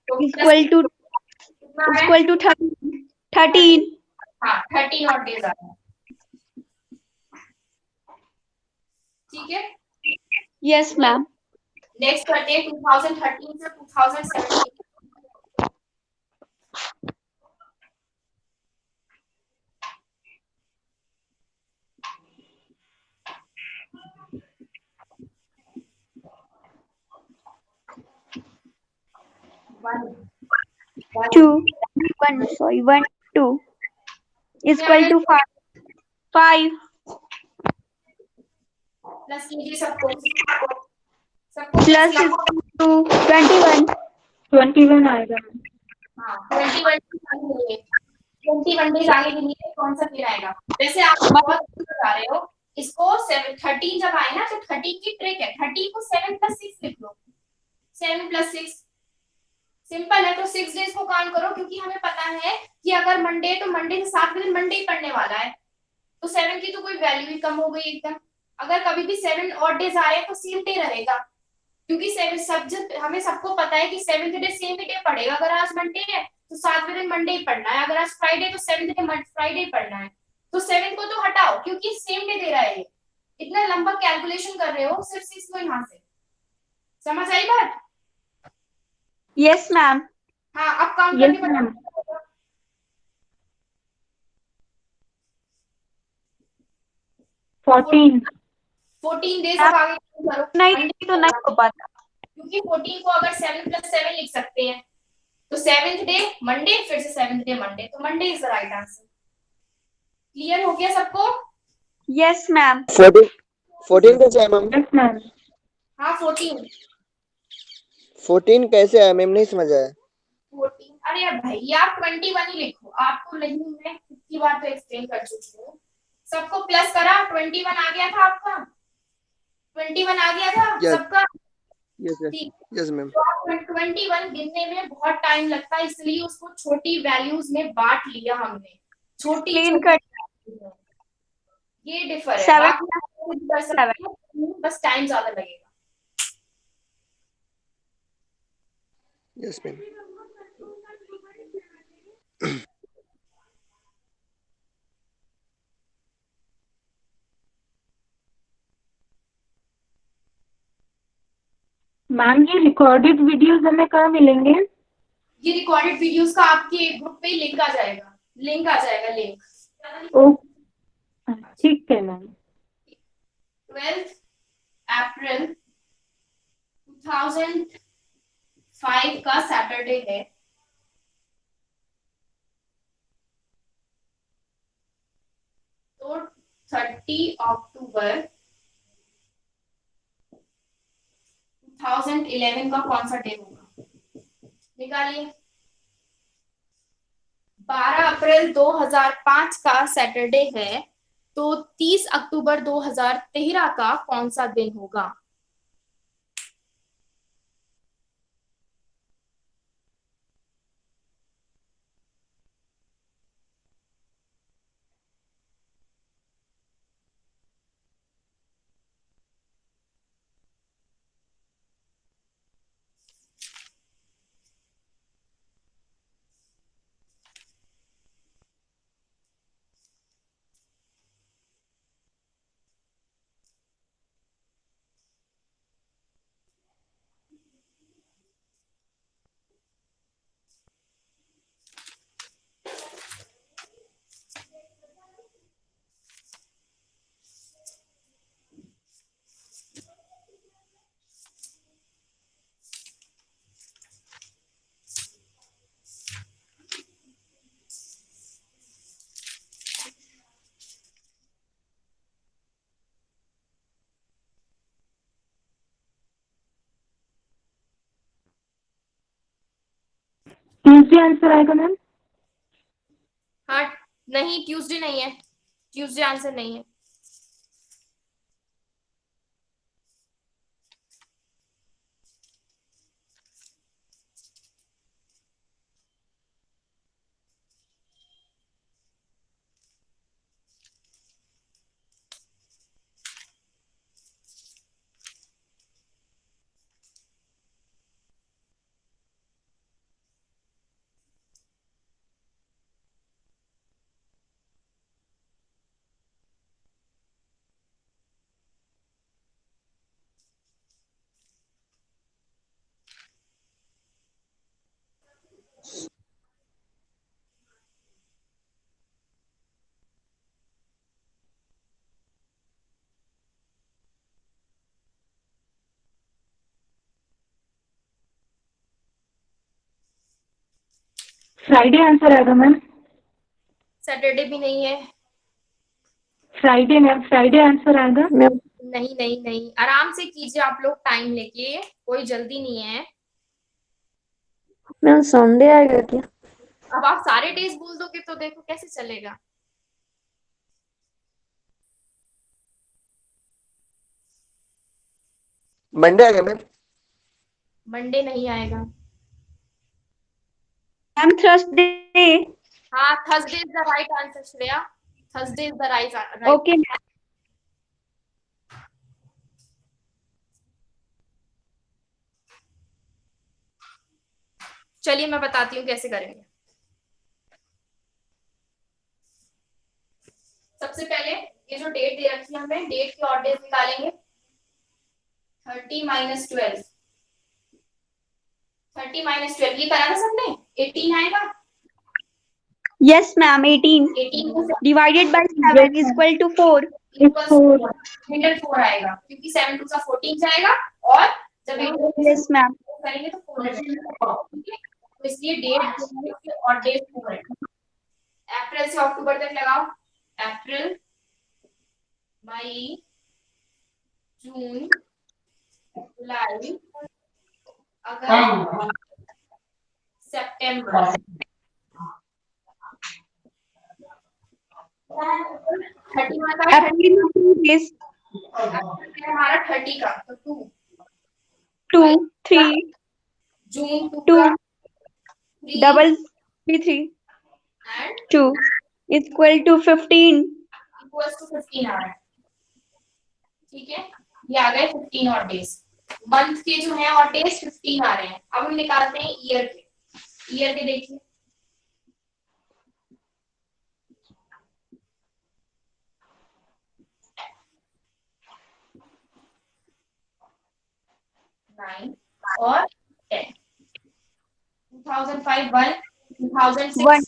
तो equal to कितना है? 13. 13. हाँ 13 और डेज आ रहा है। ठीक है, Yes, ma'am. नेक्स्ट करते हैं 2013 से 2017। One 2, 1, sorry, 1, 2 is equal to 5. 5 plus कीजिए सबको सबको plus is equal to 21. 21 आएगा मैम। हाँ 21 डेज आगे के लिए कौन सा फिर आएगा? वैसे आप बहुत अच्छे बता रहे हो। इसको 13 जब आए ना तो 13 की ट्रिक है, 13 को 7 + 6 लिख लो। 7 + 6 सिंपल है। तो 6 डेज को काउंट करो, क्योंकि हमें पता है कि अगर मंडे तो मंडे से 7 दिन मंडे ही पड़ने वाला है, तो 7 की तो कोई वैल्यू ही कम हो गई एकदम। अगर कभी भी 7 और डेज आ रहे हैं तो सेम डे रहेगा, क्योंकि 7 सब हमें सबको पता है कि 7th डे सेम डे पड़ेगा। अगर आज मंडे है तो 7वें दिन मंडे ही पढ़ना है, अगर आज फ्राइडे तो 7th डे फ्राइडे ही पढ़ना है। तो 7 को तो हटाओ, क्योंकि सेम डे दे रहा है। इतना लंबा कैलकुलेशन कर रहे हो सिर्फ 6 को यहाँ से। समझ आई बात? Yes, ma'am. हाँ अब काउंट Yes, करके ma'am. बताओ। 14 14 डेज अब आगे करो। नहीं तो नहीं हो पाता। क्योंकि 14 को अगर 7 + 7 लिख सकते हैं, तो 7th डे मंडे, फिर से 7th डे मंडे, तो Monday is the right answer. Clear हो गया सबको? Yes, ma'am. 14 कैसे आया मैम? yes ma'am. हाँ 14 कैसे आया मैम, नहीं समझ आया। 14 अरे अब भाई आप 21 ही लिखो। आपको नहीं, मैं कितनी बार तो एक्सप्लेन कर चुकी हूँ। सबको प्लस करा, 21 आ गया था आपका। 21 आ गया था Yes. सबका। यस ठीक। Yes ma'am. तो आप 21 गिनने में बहुत टाइम लगता है, इसलिए उसको छोटी वैल्यूज में बांट लिया हमने। छोटी Clean छोटी cut. ये डिफर है। 7 बाकी आप खुद कर सकते हो, बस टाइम ज्यादा लगेगा। Yes ma'am. मैम ये रिकॉर्डेड वीडियोस हमें कहाँ मिलेंगे? ये रिकॉर्डेड वीडियोस का आपके ग्रुप पे लिंक आ जाएगा। लिंक ओ ठीक है मैम। 12 अप्रैल 2005 का सैटरडे है। तो 30 अक्टूबर 2011 का कौन सा डे होगा? निकालिए। 12 अप्रैल 2005 का सैटरडे है, तो 30 अक्टूबर 2013 का कौन सा दिन होगा? ट्यूसडे आंसर आएगा मैम? हाँ नहीं, ट्यूसडे नहीं है। ट्यूसडे आंसर नहीं है। फ्राइडे आंसर आएगा मैम। सैटरडे भी नहीं है। फ्राइडे मैम, फ्राइडे आंसर आएगा। मैम नहीं नहीं नहीं, आराम से कीजिए आप लोग, टाइम लेके, कोई जल्दी नहीं है। मैम संडे आएगा क्या? अब आप सारे डेज बोल दोगे तो देखो कैसे चलेगा। मंडे आ गया मैम। मंडे नहीं आएगा। Ma'am Thursday. हाँ, Thursday is the right answer Shreya, Thursday is the right. Okay चलिए मैं बताती हूँ कैसे करेंगे। सबसे पहले ये जो डेट दे रखी है हमें, डेट की और डेज निकालेंगे। 30 माइनस 12, 30 माइनस 12 ये करा था सबने, 18 आएगा। यस मैम 18 18 को divided by 7 is equal to 4। इंटर 4 आएगा क्योंकि 7 2 सा 14 जाएगा, और जब यस मैम करेंगे तो 4 रहेगा, ठीक है। तो इसलिए डेट और डेट 4 है। अप्रैल से अक्टूबर तक लगाओ, अप्रैल, मई, जून, जुलाई, अगस्त, सितंबर। 31 का अप्रैल हमारा 30 का तो 2, 2 3 जून 2 2 का 3 double 3 and 2 is equal to 15। Equals to 15 आ रहा है, ठीक है। ये आ गए 15 और डेज। मंथ के जो है और डेज 15 आ रहे हैं। अब हम निकालते हैं ईयर के। ईयर के देखिए, नाइन और 10। 2005 1, 2006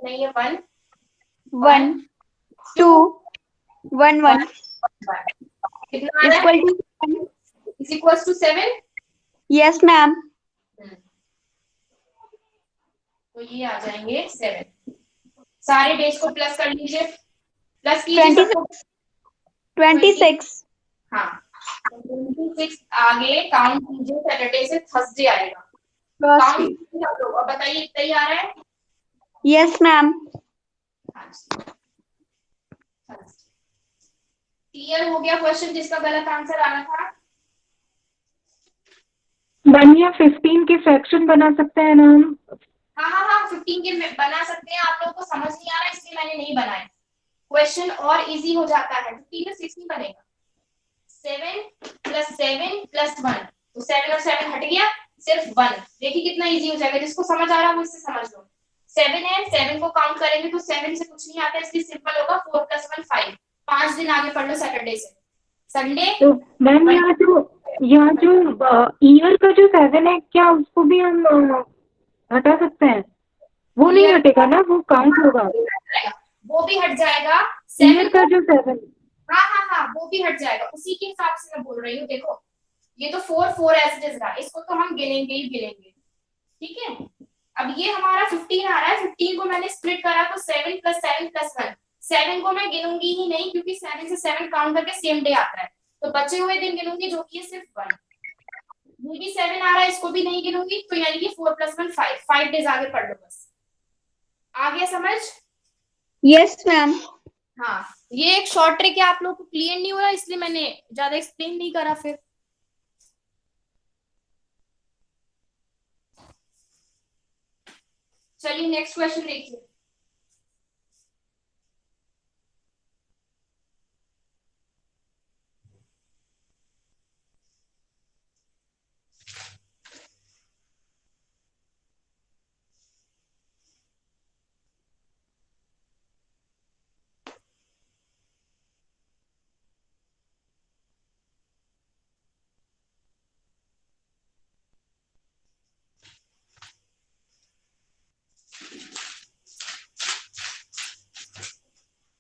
नहीं है 1 1 2 1 1 कितना आ रहा है, equal to is equals to 7। Yes ma'am तो ये आ जाएंगे 7। सारे डेज को प्लस कर लीजिए, प्लस कीजिए सबको। 26 हाँ 26 आगे काउंट कीजिए, सैटरडे से थर्सडे आएगा। काउंट कीजिए आप लोग, अब बताइए कितना ही आ रहा है। यस मैम क्लियर हो गया क्वेश्चन जिसका गलत आंसर आ रहा था। 1 या 15 के फ्रैक्शन बना सकते हैं ना हम? हाँ हाँ हाँ 15 के बना सकते हैं। आप लोगों को समझ नहीं आ रहा इसलिए मैंने नहीं बनाया। क्वेश्चन और इजी हो जाता है। 15 में 6 नहीं बनेगा। 7 प्लस 7 प्लस 1, तो 7 और 7 हट गया, सिर्फ 1। देखिए कितना इजी हो जाएगा। जिसको समझ आ रहा है वो इससे समझ लो। 7 है, 7 को काउंट करेंगे तो 7 से कुछ नहीं आता, इसलिए सिंपल होगा 4 प्लस 1 5। 5 दिन आगे पढ़ लो सैटरडे से। संडे तो मैम यहाँ जो ईयर का जो 7 है, क्या उसको भी हम हटा सकते हैं? वो नहीं हटेगा ना, वो काउंट होगा। वो भी हट जाएगा। ईयर का जो 7, हाँ हाँ हाँ वो भी हट जाएगा। उसी के हिसाब से मैं बोल रही हूँ। देखो ये तो 4 एज इट इज रहा, इसको तो हम गिनेंगे ही गिनेंगे, ठीक है। अब ये हमारा 15 आ रहा है। 15 को मैंने स्प्लिट करा तो 7 प्लस 7 प्लस 1। 7 को मैं गिनूंगी ही नहीं क्योंकि 7 से 7 काउंट करके सेम डे आता है, तो बचे हुए दिन गिनूंगी जो कि सिर्फ 1। ये भी 7 आ रहा है, इसको भी नहीं गिनूंगी, तो यानी कि 4 प्लस 1 5 डेज आगे पढ़ लो बस। आ गया समझ? यस मैम हाँ ये एक शॉर्ट ट्रिक है, आप लोग को क्लियर नहीं हो रहा इसलिए मैंने ज्यादा एक्सप्लेन नहीं करा। फिर चलिए नेक्स्ट क्वेश्चन देखिए।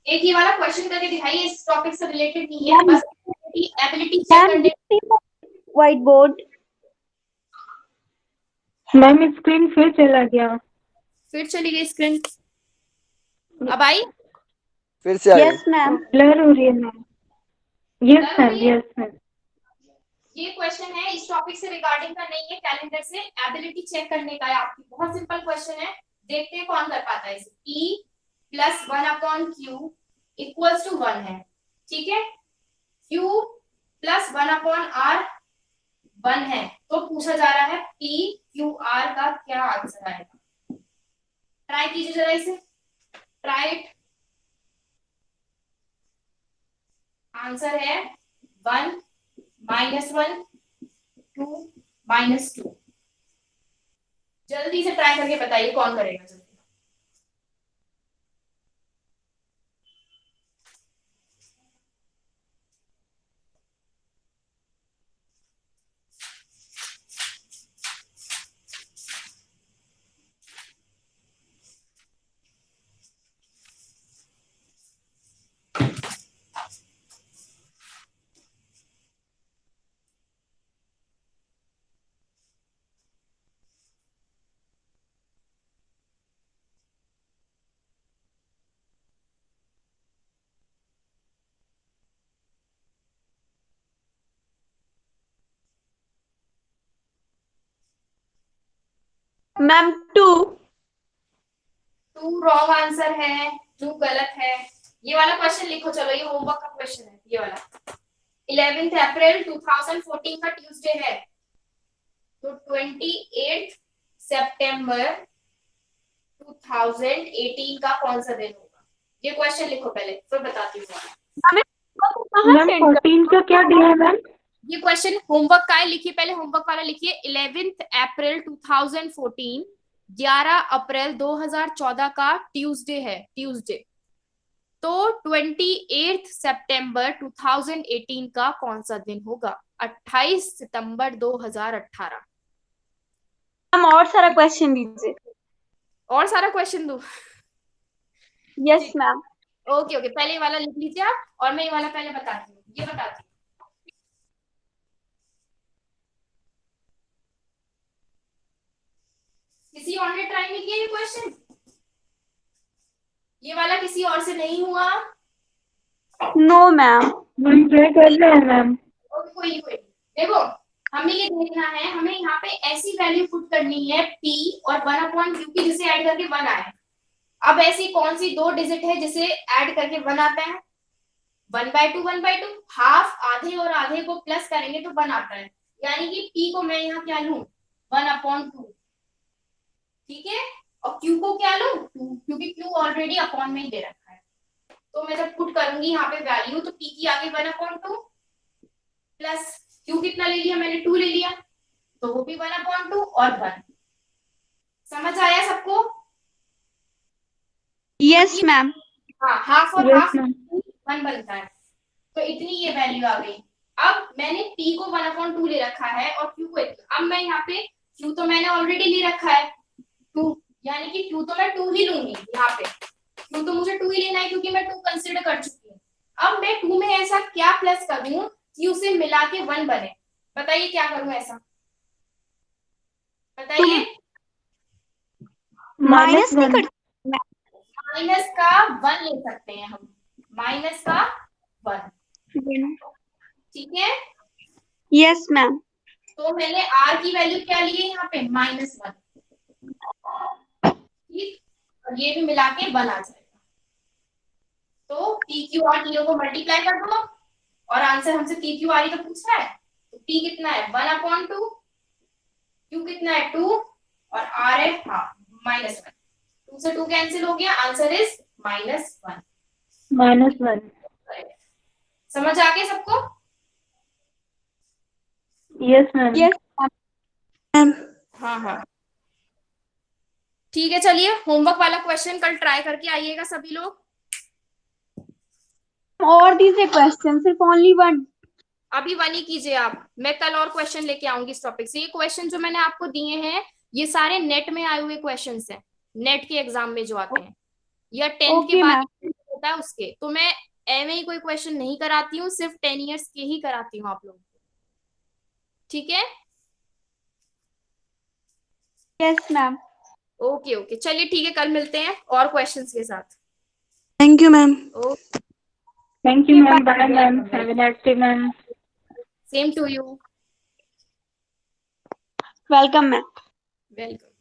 एक ये वाला क्वेश्चन करके दिखाइए, इस टॉपिक से रिलेटेड नहीं है, बस एबिलिटी चेक करने। व्हाइट बोर्ड मैम स्क्रीन फिर चला गया। फिर चली गई स्क्रीन। अब आई? फिर से आ गई। Yes ma'am. ब्लर हो रही है मैम। यस Blur हो मैम, रही है? Yes ma'am. ये क्वेश्चन है, इस टॉपिक से रिगार्डिंग का नहीं है, कैलेंडर से एबिलिटी चेक करने का है आपकी। बहुत सिंपल क्वेश्चन है, देखते हैं कौन कर पाता है इसे। P plus 1/Q equals to 1 है, ठीक है। Q प्लस 1/R 1 है, तो पूछा जा रहा है PQR का क्या आंसर आएगा। ट्राई कीजिए जरा इसे, ट्राई इट। आंसर है 1 -1 2 -2। जल्दी से ट्राई करके बताइए कौन करेगा जल्दी। मैम 2। 2 रॉन्ग आंसर है, 2 गलत है। ये वाला क्वेश्चन लिखो, चलो ये होमवर्क का क्वेश्चन है ये वाला। 11 अप्रैल 2014 का ट्यूसडे है, तो 28 सितंबर 2018 का कौन सा दिन होगा? ये क्वेश्चन लिखो पहले, फिर बताती हूँ। मैम 14 का क्या डे है मैम? ये क्वेश्चन होमवर्क का है, लिखिए पहले होमवर्क वाला लिखिए। 11 अप्रैल 2014 11 अप्रैल 2014 का ट्यूसडे है, ट्यूसडे। तो 28 सितंबर 2018 का कौन सा दिन होगा? 28 सितंबर 2018। हम और सारा क्वेश्चन दीजिए। और सारा क्वेश्चन दूं? Yes ma'am. ओके ओके, पहले ये वाला लिख लीजिए आप, और मैं ये वाला पहले बताती हूँ, ये बताती हूँ। किसी और ने ट्राई नहीं किया ये क्वेश्चन? ये वाला किसी और से नहीं हुआ? No ma'am. हम ट्राई कर रहे हैं मैम। ओके, कोई नहीं। देखो, हमें ये देखना है, हमें यहाँ पे ऐसी वैल्यू पुट करनी है P और 1/Q की जिसे ऐड करके 1 आए। अब ऐसी कौन सी दो डिजिट है जिसे ऐड करके 1 आता है? 1/2 1/2, हाफ आधे और आधे को प्लस करेंगे तो 1 आता है। यानी कि P को मैं यहाँ क्या लूं? 1/2, ठीक है। और Q को क्या लूं? 2, क्योंकि Q ऑलरेडी अपॉन में ही दे रखा है। तो मैं जब पुट करूंगी यहाँ पे वैल्यू, तो P की आगे 1/2 प्लस Q कितना ले लिया मैंने? 2 ले लिया, तो वो भी 1/2 और 1। समझ आया सबको? Yes ma'am. हाँ, हाफ और यस हाफ मैम। 1 बनता है, तो इतनी ये वैल्यू आ गई। अब मैंने P को 1/2 ले रखा है और Q को अब मैं यहाँ पे Q तो मैंने ऑलरेडी ले रखा है 2, यानी कि Q तो मैं 2 ही लूंगी। यहाँ पे Q तो मुझे 2 ही लेना है क्योंकि मैं 2 कंसिडर कर चुकी हूँ। अब मैं 2 में ऐसा क्या प्लस करूं कि उसे मिला के 1 बने? बताइए क्या करूं ऐसा, बताइए। माइनस नहीं कर। माइनस का 1 ले सकते हैं हम, माइनस का 1, ठीक है। Yes ma'am. तो मैंने R की वैल्यू क्या ली है यहाँ पे? -1, ठीक। और ये भी मिला के 1 आ जाएगा। तो PQR तीनों को मल्टीप्लाई कर दो, और आंसर हमसे PQR ही तो पूछ रहा है। तो P कितना है? 1/2, Q कितना है? 2, और R है -1। 2 से 2 कैंसिल हो गया, आंसर इज -1। -1। समझ आ गया सबको? Yes ma'am. Yes ma'am. हाँ हाँ, ठीक है। चलिए होमवर्क वाला क्वेश्चन कल ट्राई करके आइएगा सभी लोग। और दीजिए क्वेश्चन, सिर्फ ओनली 1। अभी 1 ही कीजिए आप, मैं कल और क्वेश्चन लेके आऊंगी इस टॉपिक से। ये क्वेश्चन जो मैंने आपको दिए हैं, ये सारे नेट में आए हुए क्वेश्चंस हैं, नेट के एग्जाम में जो आते हैं, या 10th के Okay, बाद ma'am. होता है उसके। तो मैं एम ही कोई क्वेश्चन नहीं कराती हूँ, सिर्फ 10 ईयर्स के ही कराती हूँ आप लोगों को, ठीक है। Yes ma'am. ओके ओके, चलिए ठीक है, कल मिलते हैं और क्वेश्चंस के साथ। Thank you ma'am. Thank you ma'am, bye ma'am, have a nice day ma'am. Same to you. Welcome ma'am. Welcome.